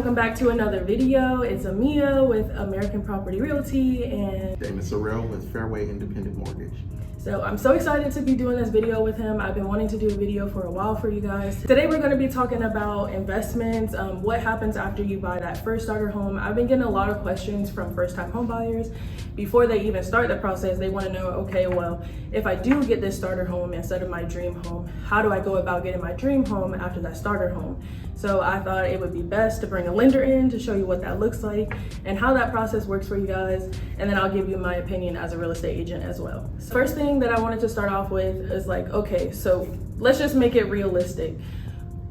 welcome back to another video. It's Amia with American Property Realty and Damon Sorrell with Fairway Independent Mortgage. So I'm so excited to be doing this video with him. I've been wanting to do a video for a while for you guys. Today we're going to be talking about investments, what happens after you buy that first starter home. I've been getting a lot of questions from first-time home buyers. Before they even start the process, they want to know, okay, well, if I do get this starter home instead of my dream home, how do I go about getting my dream home after that starter home? So I thought it would be best to bring a lender in to show you what that looks like and how that process works for you guys. And then I'll give you my opinion as a real estate agent as well. So first thing that I wanted to start off with is like, okay, so let's just make it realistic.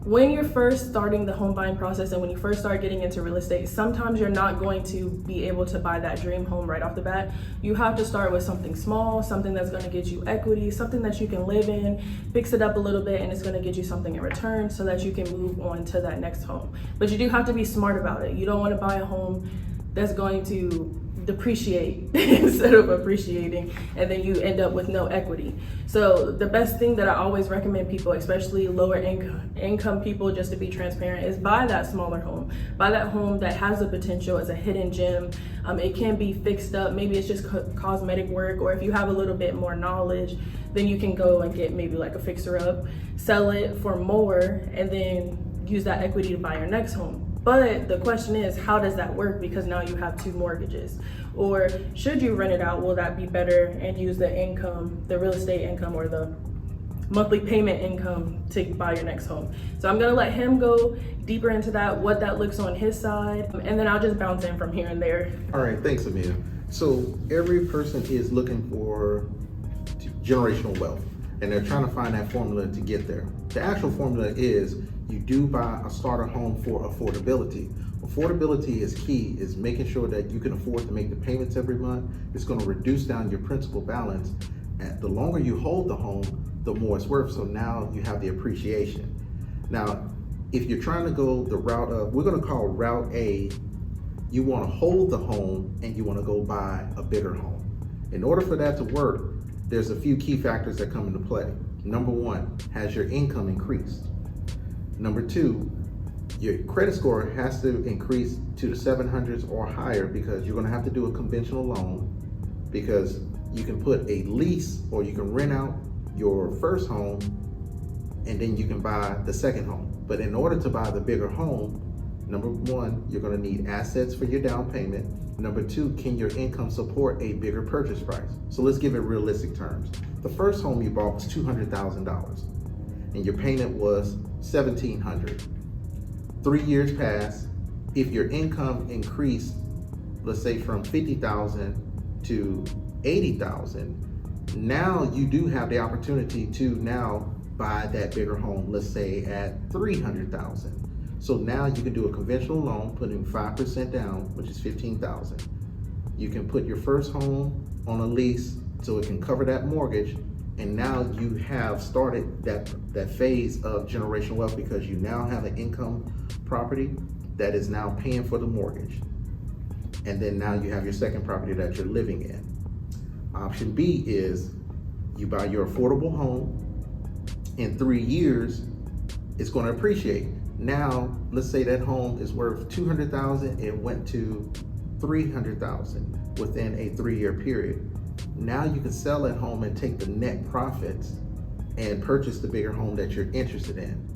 When you're first starting the home buying process and when you first start getting into real estate, sometimes you're not going to be able to buy that dream home right off the bat. You have to start with something small, something that's going to get you equity, something that you can live in, fix it up a little bit, and it's going to get you something in return so that you can move on to that next home. But you do have to be smart about it. You don't want to buy a home that's going to depreciate instead of appreciating, and then you end up with no equity. So the best thing that I always recommend people, especially lower income people, just to be transparent, is buy that smaller home. Buy that home that has the potential as a hidden gem. It can be fixed up. Maybe it's just cosmetic work, or if you have a little bit more knowledge, then you can go and get maybe like a fixer up, sell it for more, and then use that equity to buy your next home. But the question is, how does that work? Because now you have two mortgages. Or should you rent it out? Will that be better and use the income, the real estate income or the monthly payment income to buy your next home? So I'm gonna let him go deeper into that, what that looks on his side, and then I'll just bounce in from here and there. All right, thanks, Amia. So every person is looking for generational wealth, and they're trying to find that formula to get there. The actual formula is you do buy a starter home for affordability. Affordability is key, is making sure that you can afford to make the payments every month. It's going to reduce down your principal balance. And the longer you hold the home, the more it's worth. So now you have the appreciation. Now, if you're trying to go the route of, we're going to call route A, you want to hold the home and you want to go buy a bigger home. In order for that to work, there's a few key factors that come into play. Number one, has your income increased? Number two, your credit score has to increase to the 700s or higher, because you're going to have to do a conventional loan, because you can put a lease or you can rent out your first home and then you can buy the second home. But in order to buy the bigger home, number one, you're going to need assets for your down payment. Number two, can your income support a bigger purchase price? So let's give it realistic terms. The first home you bought was $200,000 and your payment was $1,700. 3 years pass. If your income increased, let's say from $50,000 to $80,000, now you do have the opportunity to now buy that bigger home, let's say at $300,000. So now you can do a conventional loan, putting 5% down, which is $15,000. You can put your first home on a lease so it can cover that mortgage. And now you have started that phase of generational wealth, because you now have an income property that is now paying for the mortgage. And then now you have your second property that you're living in. Option B is you buy your affordable home. In 3 years, it's going to appreciate. Now, let's say that home is worth $200,000. It went to $300,000 within a 3-year period. Now you can sell that home and take the net profits and purchase the bigger home that you're interested in.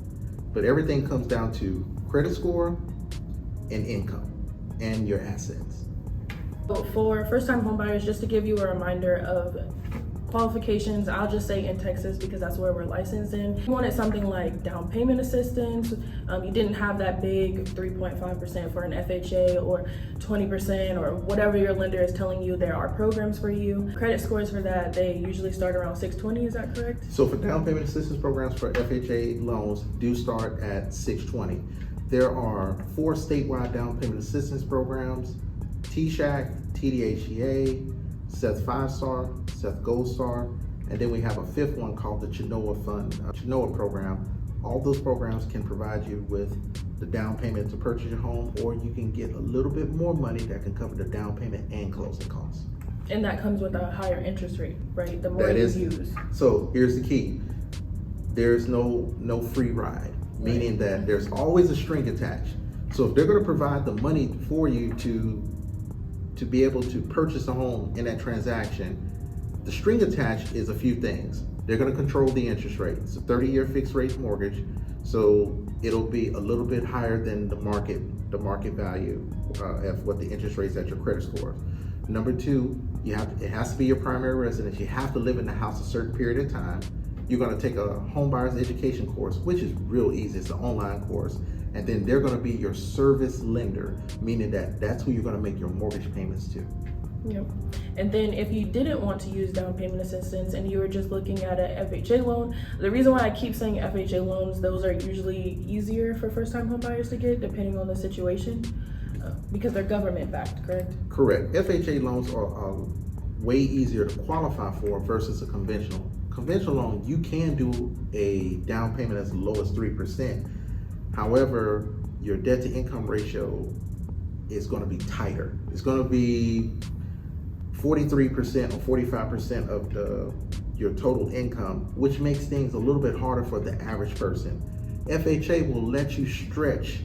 But everything comes down to credit score and income and your assets. For first-time home buyers, just to give you a reminder of qualifications, I'll just say in Texas because that's where we're licensed in. You wanted something like down payment assistance. You didn't have that big 3.5% for an FHA or 20% or whatever your lender is telling you. There are programs for you. Credit scores for that, they usually start around 620, is that correct? So for down payment assistance programs for FHA loans do start at 620. There are 4 statewide down payment assistance programs: TSHAC, TDHEA, Seth 5-Star, Seth Gold Star, and then we have a 5th one called the Chenoa Fund, Chenoa program. All those programs can provide you with the down payment to purchase your home, or you can get a little bit more money that can cover the down payment and closing costs. And that comes with a higher interest rate, right? The more you use. So here's the key. There's no free ride, meaning that there's always a string attached. So if they're going to provide the money for you to be able to purchase a home in that transaction, the string attached is a few things. They're going to control the interest rate. It's a 30-year fixed rate mortgage, so it'll be a little bit higher than the market value of what the interest rates at your credit score. Number two, it has to be your primary residence. You have to live in the house a certain period of time. You're going to take a home buyer's education course, which is real easy. It's an online course. And then they're going to be your service lender, meaning that that's who you're going to make your mortgage payments to. Yep. And then if you didn't want to use down payment assistance and you were just looking at an FHA loan, the reason why I keep saying FHA loans, those are usually easier for first-time home buyers to get depending on the situation, because they're government-backed, correct? Correct. FHA loans are way easier to qualify for versus a conventional. Conventional loan, you can do a down payment as low as 3%. Your debt to income ratio is going to be tighter. It's going to be 43% or 45% of your total income, which makes things a little bit harder for the average person. FHA will let you stretch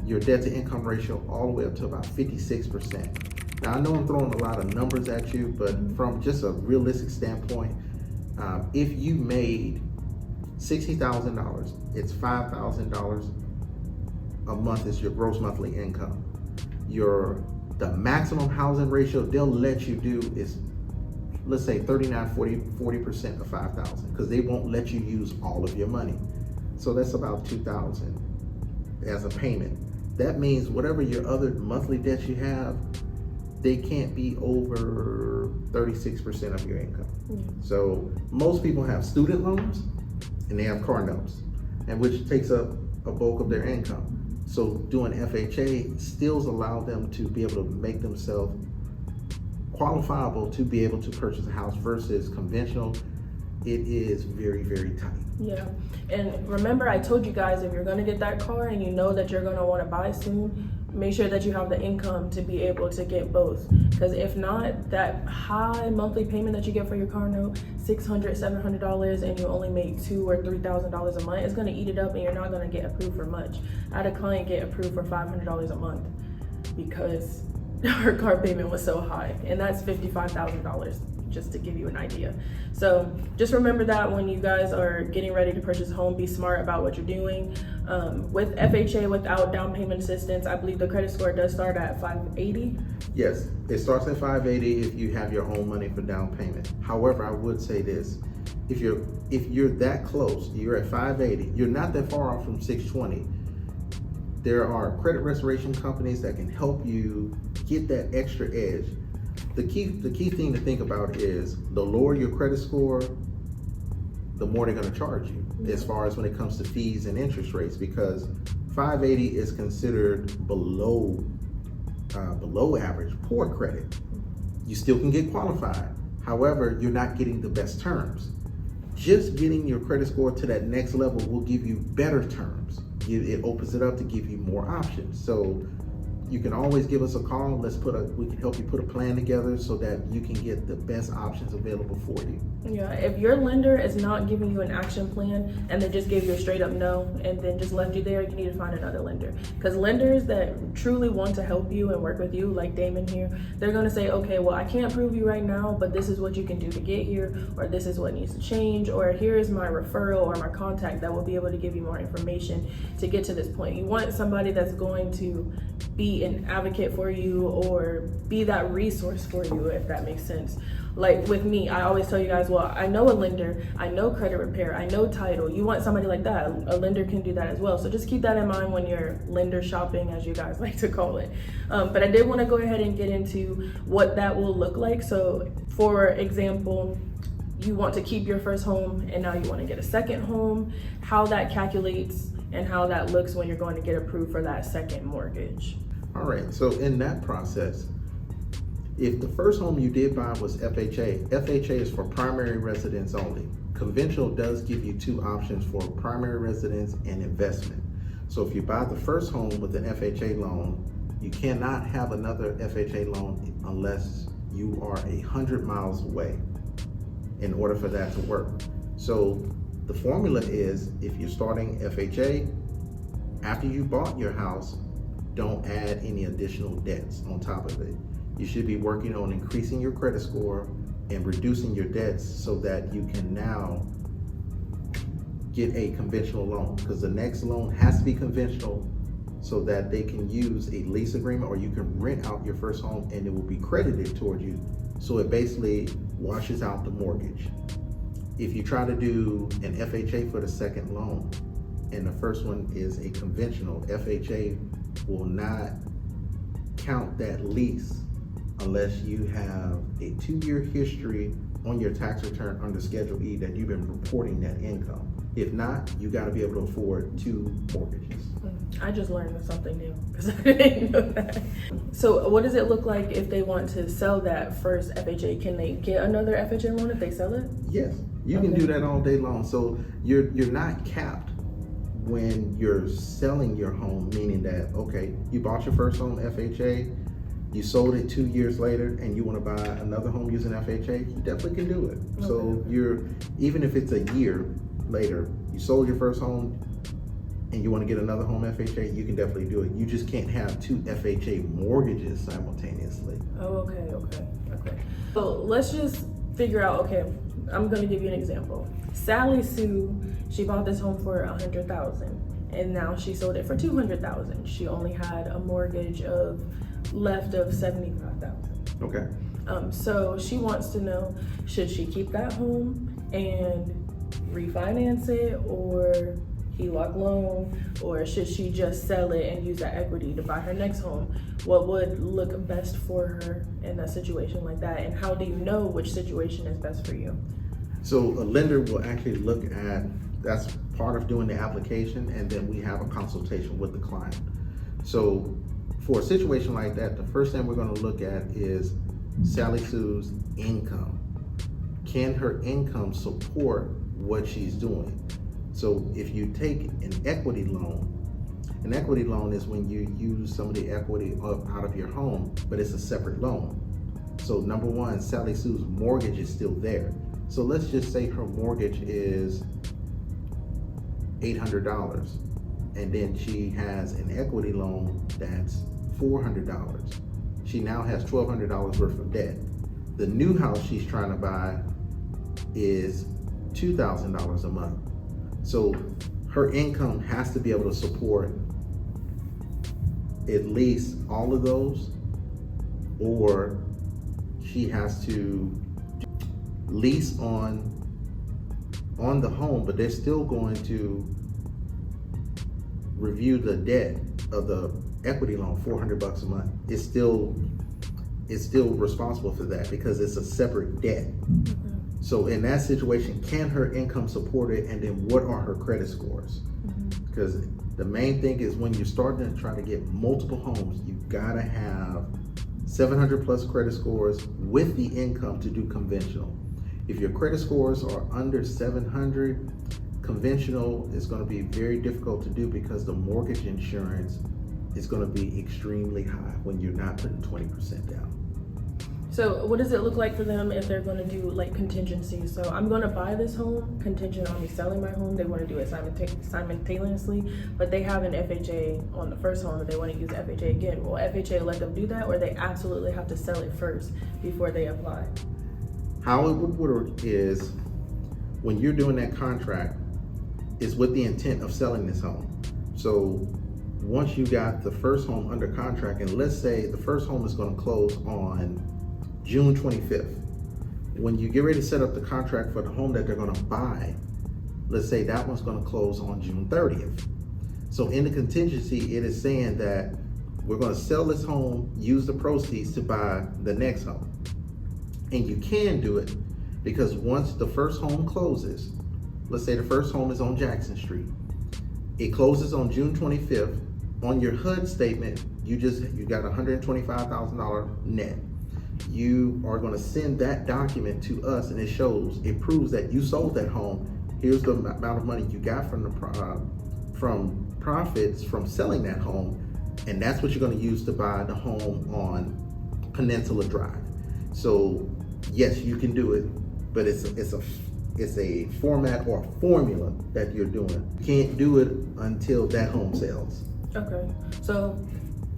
your debt to income ratio all the way up to about 56%. Now I know I'm throwing a lot of numbers at you, but from just a realistic standpoint, if you made $60,000, it's $5,000 a month is your gross monthly income. The maximum housing ratio they'll let you do is, let's say 40% of 5,000, because they won't let you use all of your money. So that's about 2,000 as a payment. That means whatever your other monthly debts you have, they can't be over 36% of your income. So most people have student loans and they have car notes, and which takes up a bulk of their income. So doing FHA still allows them to be able to make themselves qualifiable to be able to purchase a house versus conventional. It is very, very tight. Yeah, and remember I told you guys, if you're gonna get that car and you know that you're gonna wanna buy soon, make sure that you have the income to be able to get both. Because if not, that high monthly payment that you get for your car note, $600, $700, and you only make $2,000 or $3,000 a month, it's gonna eat it up and you're not gonna get approved for much. I had a client get approved for $500 a month because her car payment was so high, and that's $55,000. Just to give you an idea. So just remember that when you guys are getting ready to purchase a home, be smart about what you're doing. With FHA, without down payment assistance, I believe the credit score does start at 580. Yes, it starts at 580 if you have your own money for down payment. However, I would say this, if you're that close, you're at 580, you're not that far off from 620. There are credit restoration companies that can help you get that extra edge. The key thing to think about is the lower your credit score, the more they're going to charge you as far as when it comes to fees and interest rates, because 580 is considered below average, poor credit. You still can get qualified. However, you're not getting the best terms. Just getting your credit score to that next level will give you better terms. It opens it up to give you more options. So you can always give us a call. We can help you put a plan together so that you can get the best options available for you. Yeah, if your lender is not giving you an action plan and they just gave you a straight up no and then just left you there, you need to find another lender. Because lenders that truly want to help you and work with you, like Damon here, they're going to say, okay, well, I can't prove you right now, but this is what you can do to get here, or this is what needs to change, or here is my referral or my contact that will be able to give you more information to get to this point. You want somebody that's going to be an advocate for you or be that resource for you, if that makes sense. Like with me, I always tell you guys, well, I know a lender, I know credit repair, I know title. You want somebody like that, a lender can do that as well. So just keep that in mind when you're lender shopping, as you guys like to call it. But I did want to go ahead and get into what that will look like. So for example, you want to keep your first home and now you want to get a second home, how that calculates and how that looks when you're going to get approved for that second mortgage. All right, so in that process, if the first home you did buy was FHA, FHA is for primary residence only. Conventional does give you two options for primary residence and investment. So if you buy the first home with an FHA loan, you cannot have another FHA loan unless you are 100 miles away in order for that to work. So the formula is, if you're starting FHA, after you bought your house, don't add any additional debts on top of it. You should be working on increasing your credit score and reducing your debts so that you can now get a conventional loan, because the next loan has to be conventional so that they can use a lease agreement, or you can rent out your first home and it will be credited toward you. So it basically washes out the mortgage. If you try to do an FHA for the second loan and the first one is a conventional, FHA will not count that lease unless you have a 2-year history on your tax return under Schedule E that you've been reporting that income. If not, you got to be able to afford 2 mortgages. I just learned something new because I didn't know that. So what does it look like if they want to sell that first FHA? Can they get another FHA loan if they sell it? Yes, you can do that all day long. So you're not capped when you're selling your home, meaning that, okay, you bought your first home FHA, you sold it 2 years later, and you want to buy another home using FHA, you definitely can do it. Okay. So even if it's a year later, you sold your first home and you want to get another home FHA, you can definitely do it. You just can't have 2 FHA mortgages simultaneously. Oh, okay. So let's just figure out, okay, I'm gonna give you an example. Sally Sue, she bought this home for $100,000 and now she sold it for $200,000. She only had a mortgage left of $75,000. Okay. So she wants to know, should she keep that home and refinance it, or HELOC loan, or should she just sell it and use that equity to buy her next home? What would look best for her in a situation like that, and how do you know which situation is best for you? So a lender will actually look at, that's part of doing the application, and then we have a consultation with the client. So for a situation like that, the first thing we're going to look at is Sally Sue's income. Can her income support what she's doing? So if you take an equity loan is when you use some of the equity out of your home, but it's a separate loan. So number one, Sally Sue's mortgage is still there. So let's just say her mortgage is $800, and then she has an equity loan that's $400. She now has $1,200 worth of debt. The new house she's trying to buy is $2,000 a month. So her income has to be able to support at least all of those, or she has to lease on the home, but they're still going to review the debt of the equity loan, $400 a month. It's still responsible for that because it's a separate debt. So in that situation, can her income support it? And then what are her credit scores? Because the main thing is when you're starting to try to get multiple homes, you gotta have 700 plus credit scores with the income to do conventional. If your credit scores are under 700, conventional is gonna be very difficult to do because the mortgage insurance is gonna be extremely high when you're not putting 20% down. So what does it look like for them if they're going to do like contingencies? So I'm going to buy this home contingent on me selling my home. They want to do it simultaneously, but they have an FHA on the first home and they want to use FHA again. Will FHA let them do that, or they absolutely have to sell it first before they apply? How it would work is when you're doing that contract, it's with the intent of selling this home. So once you got the first home under contract, and let's say the first home is going to close on June 25th. When you get ready to set up the contract for the home that they're going to buy, let's say that one's going to close on June 30th. So in the contingency, it is saying that we're going to sell this home, use the proceeds to buy the next home. And you can do it because once the first home closes, let's say the first home is on Jackson Street, it closes on June 25th. On your HUD statement, you got $125,000 net. You are going to send that document to us, and it proves that you sold that home. Here's the amount of money you got from profits from selling that home, and that's what you're going to use to buy the home on Peninsula Drive. So yes, you can do it, but it's a format or a formula that you're doing. You can't do it until that home sells. Okay, so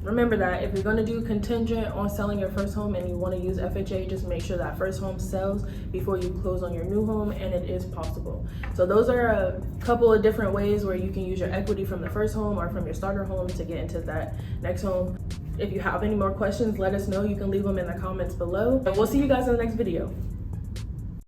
remember that if you're going to do contingent on selling your first home and you want to use FHA, just make sure that first home sells before you close on your new home, and it is possible. So those are a couple of different ways where you can use your equity from the first home or from your starter home to get into that next home. If you have any more questions, let us know. You can leave them in the comments below. And we'll see you guys in the next video.